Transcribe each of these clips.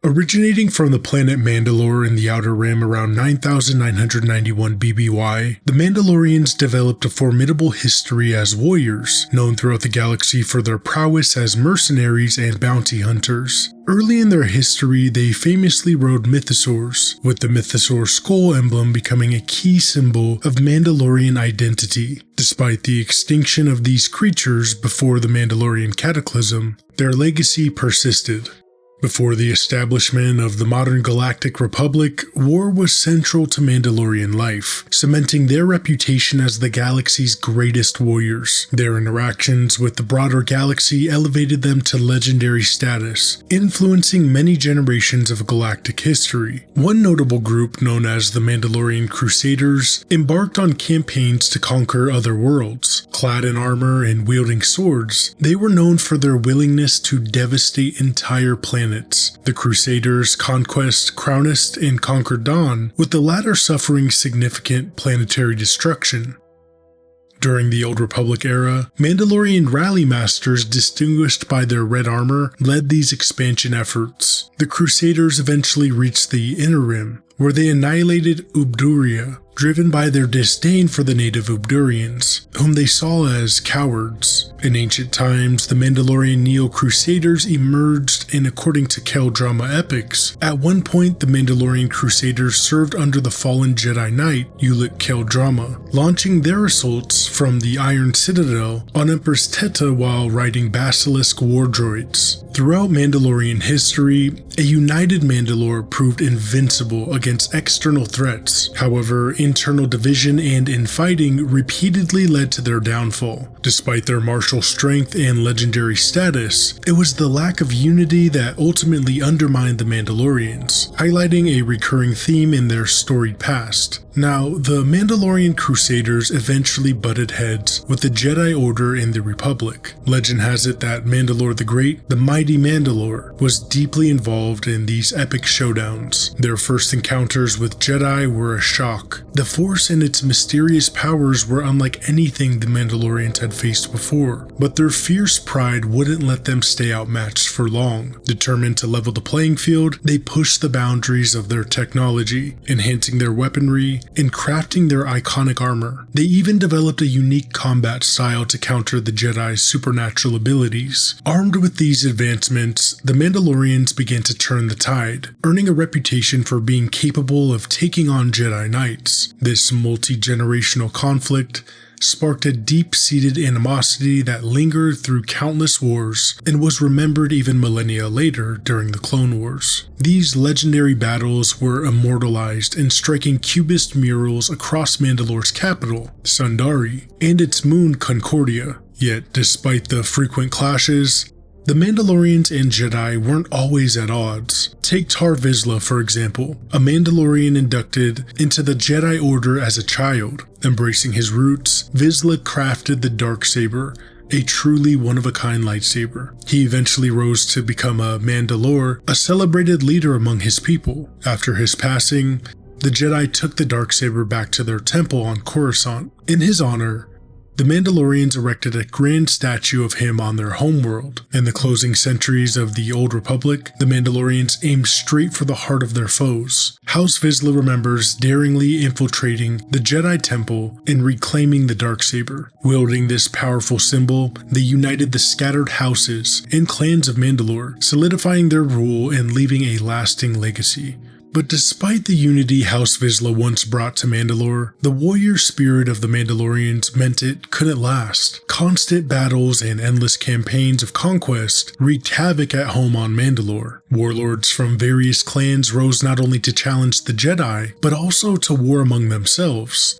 Originating from the planet Mandalore in the Outer Rim around 9991 BBY, the Mandalorians developed a formidable history as warriors, known throughout the galaxy for their prowess as mercenaries and bounty hunters. Early in their history, they famously rode mythosaurs, with the mythosaur skull emblem becoming a key symbol of Mandalorian identity. Despite the extinction of these creatures before the Mandalorian cataclysm, their legacy persisted. Before the establishment of the modern Galactic Republic, war was central to Mandalorian life, cementing their reputation as the galaxy's greatest warriors. Their interactions with the broader galaxy elevated them to legendary status, influencing many generations of galactic history. One notable group, known as the Mandalorian Crusaders, embarked on campaigns to conquer other worlds. Clad in armor and wielding swords, they were known for their willingness to devastate entire planets. The Crusaders' conquest Crownest and conquered Dawn, with the latter suffering significant planetary destruction. During the Old Republic era, Mandalorian rally masters distinguished by their red armor led these expansion efforts. The Crusaders eventually reached the Inner Rim, where they annihilated Ubduria, driven by their disdain for the native Ubdurians, whom they saw as cowards. In ancient times, the Mandalorian Neo-Crusaders emerged, and according to Kel drama epics, at one point the Mandalorian Crusaders served under the fallen Jedi Knight Ulic Kel drama, launching their assaults from the Iron Citadel on Empress Teta while riding Basilisk war droids. Throughout Mandalorian history, a united Mandalore proved invincible against external threats. However, internal division and infighting repeatedly led to their downfall. Despite their martial strength and legendary status, it was the lack of unity that ultimately undermined the Mandalorians, highlighting a recurring theme in their storied past. Now, the Mandalorian Crusaders eventually butted heads with the Jedi Order and the Republic. Legend has it that Mandalore the Great, the mighty Mandalore, was deeply involved in these epic showdowns. Their first encounters with Jedi were a shock. The Force and its mysterious powers were unlike anything the Mandalorians had faced before, but their fierce pride wouldn't let them stay outmatched for long. Determined to level the playing field, they pushed the boundaries of their technology, enhancing their weaponry and crafting their iconic armor. They even developed a unique combat style to counter the Jedi's supernatural abilities. Armed with these advancements, the Mandalorians began to turn the tide, earning a reputation for being capable of taking on Jedi Knights. This multi-generational conflict sparked a deep-seated animosity that lingered through countless wars and was remembered even millennia later during the Clone Wars. These legendary battles were immortalized in striking cubist murals across Mandalore's capital, Sundari, and its moon Concordia. Yet, despite the frequent clashes, the Mandalorians and Jedi weren't always at odds. Take Tar Vizsla, for example, a Mandalorian inducted into the Jedi Order as a child. Embracing his roots, Vizsla crafted the Darksaber, a truly one-of-a-kind lightsaber. He eventually rose to become a Mandalore, a celebrated leader among his people. After his passing, the Jedi took the Darksaber back to their temple on Coruscant. In his honor, the Mandalorians erected a grand statue of him on their homeworld. In the closing centuries of the Old Republic, the Mandalorians aimed straight for the heart of their foes. House Vizsla remembers daringly infiltrating the Jedi Temple and reclaiming the Darksaber. Wielding this powerful symbol, they united the scattered houses and clans of Mandalore, solidifying their rule and leaving a lasting legacy. But despite the unity House Vizsla once brought to Mandalore, the warrior spirit of the Mandalorians meant it couldn't last. Constant battles and endless campaigns of conquest wreaked havoc at home on Mandalore. Warlords from various clans rose not only to challenge the Jedi, but also to war among themselves.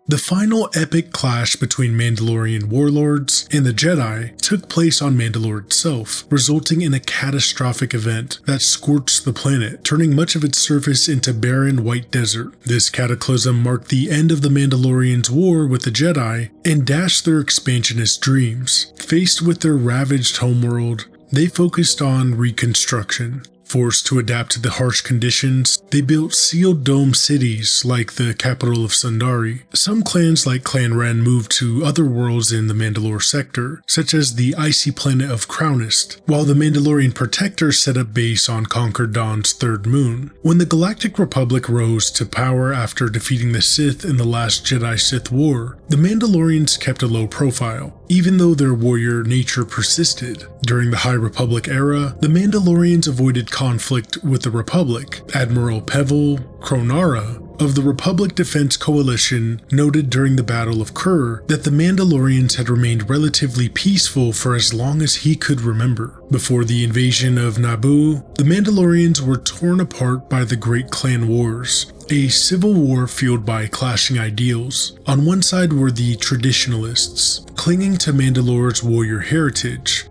The final epic clash between Mandalorian warlords and the Jedi took place on Mandalore itself, resulting in a catastrophic event that scorched the planet, turning much of its surface into barren white desert. This cataclysm marked the end of the Mandalorians' war with the Jedi and dashed their expansionist dreams. Faced with their ravaged homeworld, they focused on reconstruction. Forced to adapt to the harsh conditions, They built sealed dome cities like the capital of Sundari. Some clans like Clan Ren moved to other worlds in the Mandalore sector, such as the icy planet of Crownist, while the Mandalorian Protectors set up base on Conquered Dawn's third moon. When the Galactic Republic rose to power after defeating the Sith in the last Jedi-Sith War, the Mandalorians kept a low profile, even though their warrior nature persisted. During the High Republic era, the Mandalorians avoided conflict with the Republic. Admiral Pevel Kronara of the Republic Defense Coalition noted during the Battle of Kur that the Mandalorians had remained relatively peaceful for as long as he could remember. Before the invasion of Naboo, the Mandalorians were torn apart by the Great Clan Wars, a civil war fueled by clashing ideals. On one side were the traditionalists, clinging to Mandalore's warrior heritage.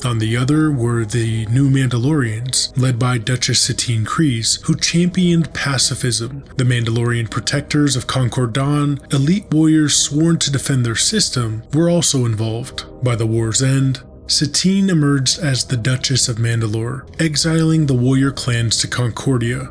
On the other were the New Mandalorians, led by Duchess Satine Kryze, who championed pacifism. The Mandalorian Protectors of Concord Dawn, elite warriors sworn to defend their system, were also involved. By the war's end, Satine emerged as the Duchess of Mandalore, exiling the warrior clans to Concordia.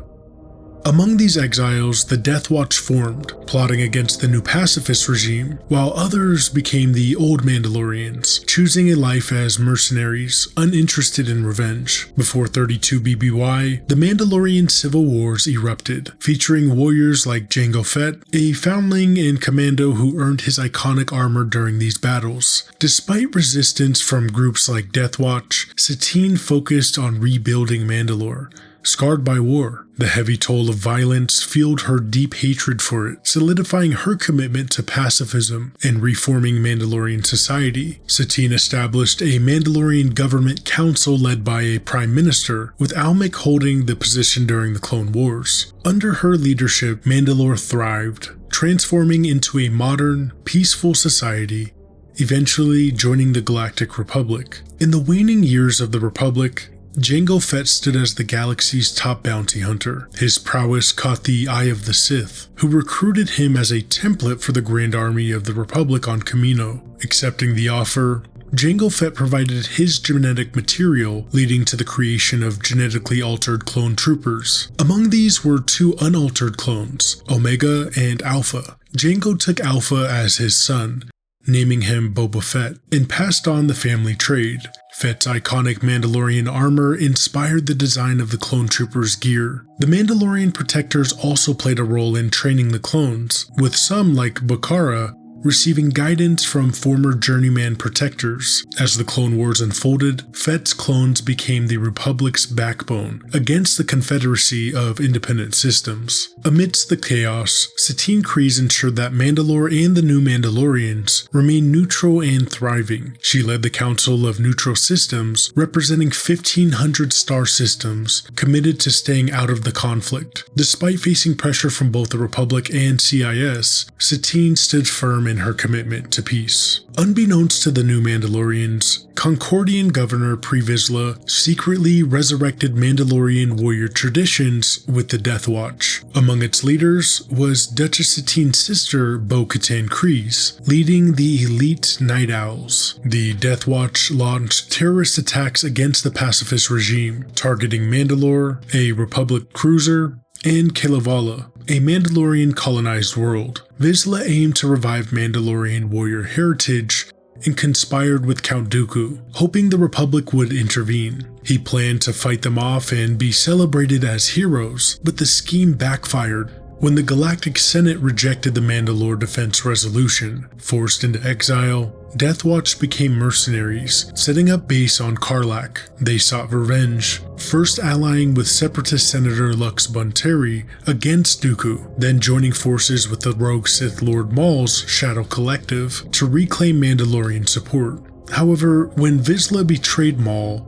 Among these exiles, the Death Watch formed, plotting against the new pacifist regime, while others became the Old Mandalorians, choosing a life as mercenaries, uninterested in revenge. Before 32 BBY, the Mandalorian Civil Wars erupted, featuring warriors like Jango Fett, a foundling and commando who earned his iconic armor during these battles. Despite resistance from groups like Death Watch, Satine focused on rebuilding Mandalore. Scarred by war, the heavy toll of violence fueled her deep hatred for it, solidifying her commitment to pacifism and reforming Mandalorian society. Satine established a Mandalorian government council led by a prime minister, with Almec holding the position during the Clone Wars. Under her leadership, Mandalore thrived, transforming into a modern, peaceful society, eventually joining the Galactic Republic. In the waning years of the Republic, Jango Fett stood as the galaxy's top bounty hunter. His prowess caught the eye of the Sith, who recruited him as a template for the Grand Army of the Republic on Kamino. Accepting the offer, Jango Fett provided his genetic material, leading to the creation of genetically altered clone troopers. Among these were two unaltered clones, Omega and Alpha. Jango took Alpha as his son, naming him Boba Fett, and passed on the family trade. Fett's iconic Mandalorian armor inspired the design of the clone troopers' gear. The Mandalorian Protectors also played a role in training the clones, with some, like Bakara, receiving guidance from former journeyman protectors. As the Clone Wars unfolded, Fett's clones became the Republic's backbone against the Confederacy of Independent Systems. Amidst the chaos, Satine Kryze ensured that Mandalore and the New Mandalorians remained neutral and thriving. She led the Council of Neutral Systems, representing 1,500 star systems, committed to staying out of the conflict. Despite facing pressure from both the Republic and CIS, Satine stood firm in her commitment to peace. Unbeknownst to the New Mandalorians, Concordian Governor Pre Vizsla secretly resurrected Mandalorian warrior traditions with the Death Watch. Among its leaders was Duchess Satine's sister Bo-Katan Kryze, leading the elite Night Owls. The Death Watch launched terrorist attacks against the pacifist regime, targeting Mandalore, a Republic cruiser, and Kalevala, a Mandalorian colonized world. Vizsla aimed to revive Mandalorian warrior heritage and conspired with Count Dooku, hoping the Republic would intervene. He planned to fight them off and be celebrated as heroes, but the scheme backfired when the Galactic Senate rejected the Mandalore Defense Resolution. Forced into exile, Death Watch became mercenaries, setting up base on Karlak. They sought revenge, first allying with Separatist Senator Lux Bonteri against Dooku, then joining forces with the rogue Sith Lord Maul's Shadow Collective to reclaim Mandalorian support. However, when Vizsla betrayed Maul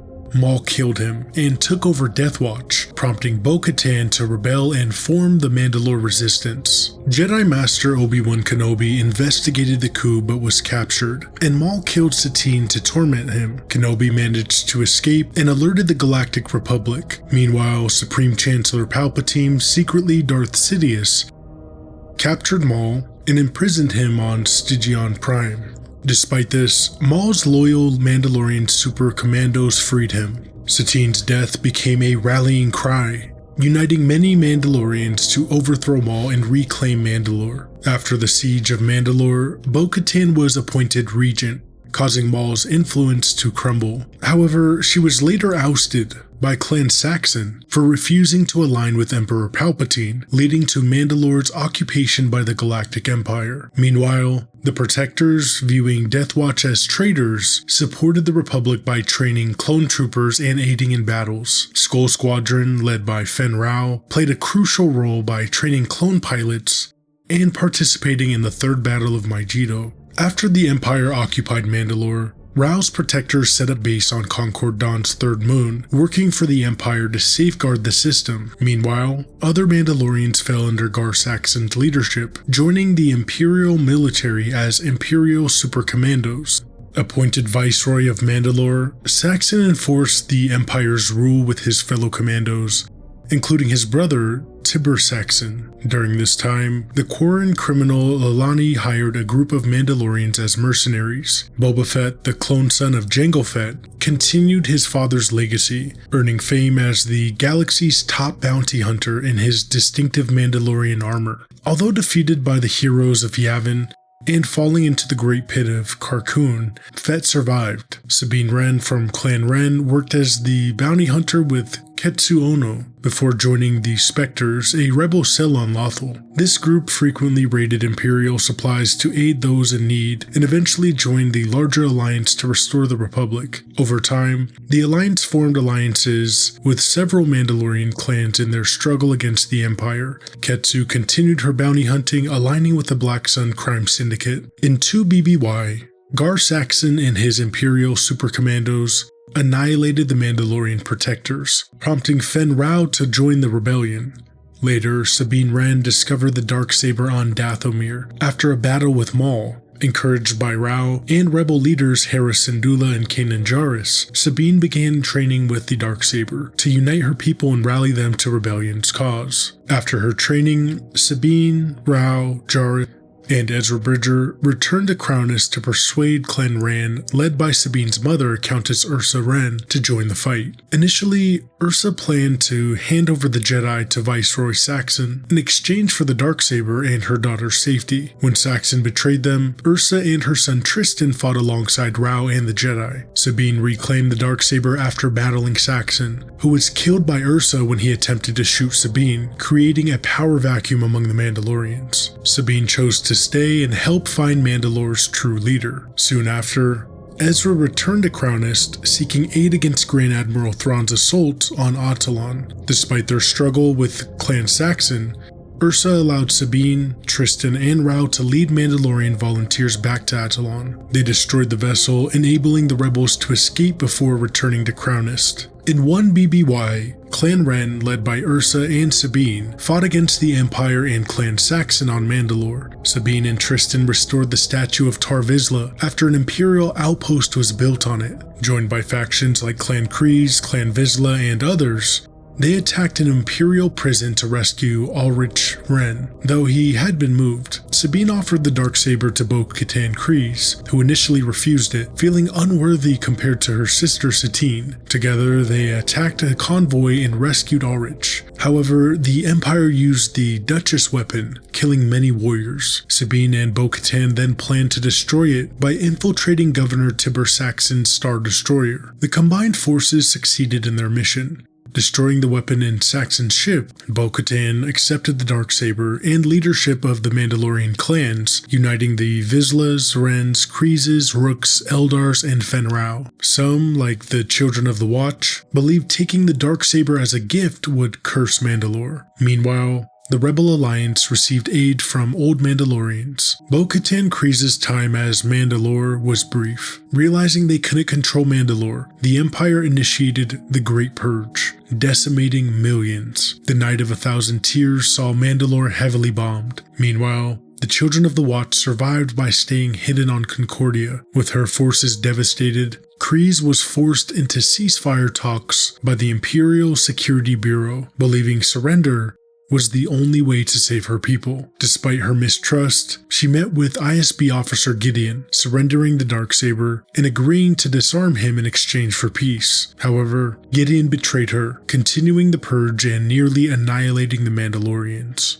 killed him and took over Death Watch, prompting Bo-Katan to rebel and form the Mandalore Resistance. Jedi Master Obi-Wan Kenobi investigated the coup but was captured, and Maul killed Satine to torment him. Kenobi managed to escape and alerted the Galactic Republic. Meanwhile, Supreme Chancellor Palpatine, secretly Darth Sidious, captured Maul and imprisoned him on Stygian Prime. Despite this, Maul's loyal Mandalorian super commandos freed him. Satine's death became a rallying cry, uniting many Mandalorians to overthrow Maul and reclaim Mandalore. After the siege of Mandalore, Bo-Katan was appointed regent, causing Maul's influence to crumble. However, she was later ousted by Clan Saxon for refusing to align with Emperor Palpatine, leading to Mandalore's occupation by the Galactic Empire. Meanwhile, the Protectors, viewing Death Watch as traitors, supported the Republic by training clone troopers and aiding in battles. Skull Squadron, led by Fen Rao, played a crucial role by training clone pilots and participating in the Third Battle of Megiddo. After the Empire occupied Mandalore, Rao's protectors set up base on Concord Dawn's third moon, working for the Empire to safeguard the system. Meanwhile, other Mandalorians fell under Gar Saxon's leadership, joining the Imperial military as Imperial Super Commandos. Appointed Viceroy of Mandalore, Saxon enforced the Empire's rule with his fellow commandos, including his brother, Tibur Saxon. During this time, the Quarren criminal Alani hired a group of Mandalorians as mercenaries. Boba Fett, the clone son of Jango Fett, continued his father's legacy, earning fame as the galaxy's top bounty hunter in his distinctive Mandalorian armor. Although defeated by the heroes of Yavin and falling into the Great Pit of Carkoon, Fett survived. Sabine Wren from Clan Wren worked as the bounty hunter with Ketsu Ono before joining the Spectres, a rebel cell on Lothal. This group frequently raided Imperial supplies to aid those in need and eventually joined the larger alliance to restore the Republic. Over time, the alliance formed alliances with several Mandalorian clans in their struggle against the Empire. Ketsu continued her bounty hunting, aligning with the Black Sun crime syndicate. In 2 BBY, Gar Saxon and his Imperial Super Commandos annihilated the Mandalorian protectors, prompting Fen Rao to join the rebellion. Later, Sabine Wren discovered the Darksaber on Dathomir after a battle with Maul. Encouraged by Rao and rebel leaders Hera Syndulla and Kanan Jarrus, Sabine began training with the Darksaber to unite her people and rally them to rebellion's cause. After her training, Sabine, Rao, Jarrus, and Ezra Bridger returned to Crownus to persuade Clan Wren, led by Sabine's mother, Countess Ursa Wren, to join the fight. Initially, Ursa planned to hand over the Jedi to Viceroy Saxon in exchange for the Darksaber and her daughter's safety. When Saxon betrayed them, Ursa and her son Tristan fought alongside Rao and the Jedi. Sabine reclaimed the Darksaber after battling Saxon, who was killed by Ursa when he attempted to shoot Sabine, creating a power vacuum among the Mandalorians. Sabine chose to stay and help find Mandalore's true leader. Soon after, Ezra returned to Crownest, seeking aid against Grand Admiral Thrawn's assault on Atollon. Despite their struggle with Clan Saxon, Ursa allowed Sabine, Tristan, and Rao to lead Mandalorian volunteers back to Atollon. They destroyed the vessel, enabling the rebels to escape before returning to Crownest. In 1 BBY, Clan Wren, led by Ursa and Sabine, fought against the Empire and Clan Saxon on Mandalore. Sabine and Tristan restored the statue of Tar Vizsla after an Imperial outpost was built on it. Joined by factions like Clan Kryze, Clan Vizsla, and others, they attacked an Imperial prison to rescue Ulrich Wren, though he had been moved. Sabine offered the Darksaber to Bo-Katan Kryze, who initially refused it, feeling unworthy compared to her sister Satine. Together, they attacked a convoy and rescued Ulrich. However, the Empire used the Duchess weapon, killing many warriors. Sabine and Bo-Katan then planned to destroy it by infiltrating Governor Tibur Saxon's Star Destroyer. The combined forces succeeded in their mission. Destroying the weapon in Saxon's ship, Bo-Katan accepted the Darksaber and leadership of the Mandalorian clans, uniting the Vizslas, Wrens, Kryzes, Rooks, Eldars, and Fen Rao. Some, like the Children of the Watch, believed taking the Darksaber as a gift would curse Mandalore. Meanwhile, the Rebel Alliance received aid from old Mandalorians. Bo-Katan Kryze's time as Mandalore was brief. Realizing they couldn't control Mandalore, the Empire initiated the Great Purge, decimating millions. The Night of 1,000 Tears saw Mandalore heavily bombed. Meanwhile, the Children of the Watch survived by staying hidden on Concordia. With her forces devastated, Kryze was forced into ceasefire talks by the Imperial Security Bureau, believing surrender was the only way to save her people. Despite her mistrust, she met with ISB officer Gideon, surrendering the Darksaber and agreeing to disarm him in exchange for peace. However, Gideon betrayed her, continuing the purge and nearly annihilating the Mandalorians.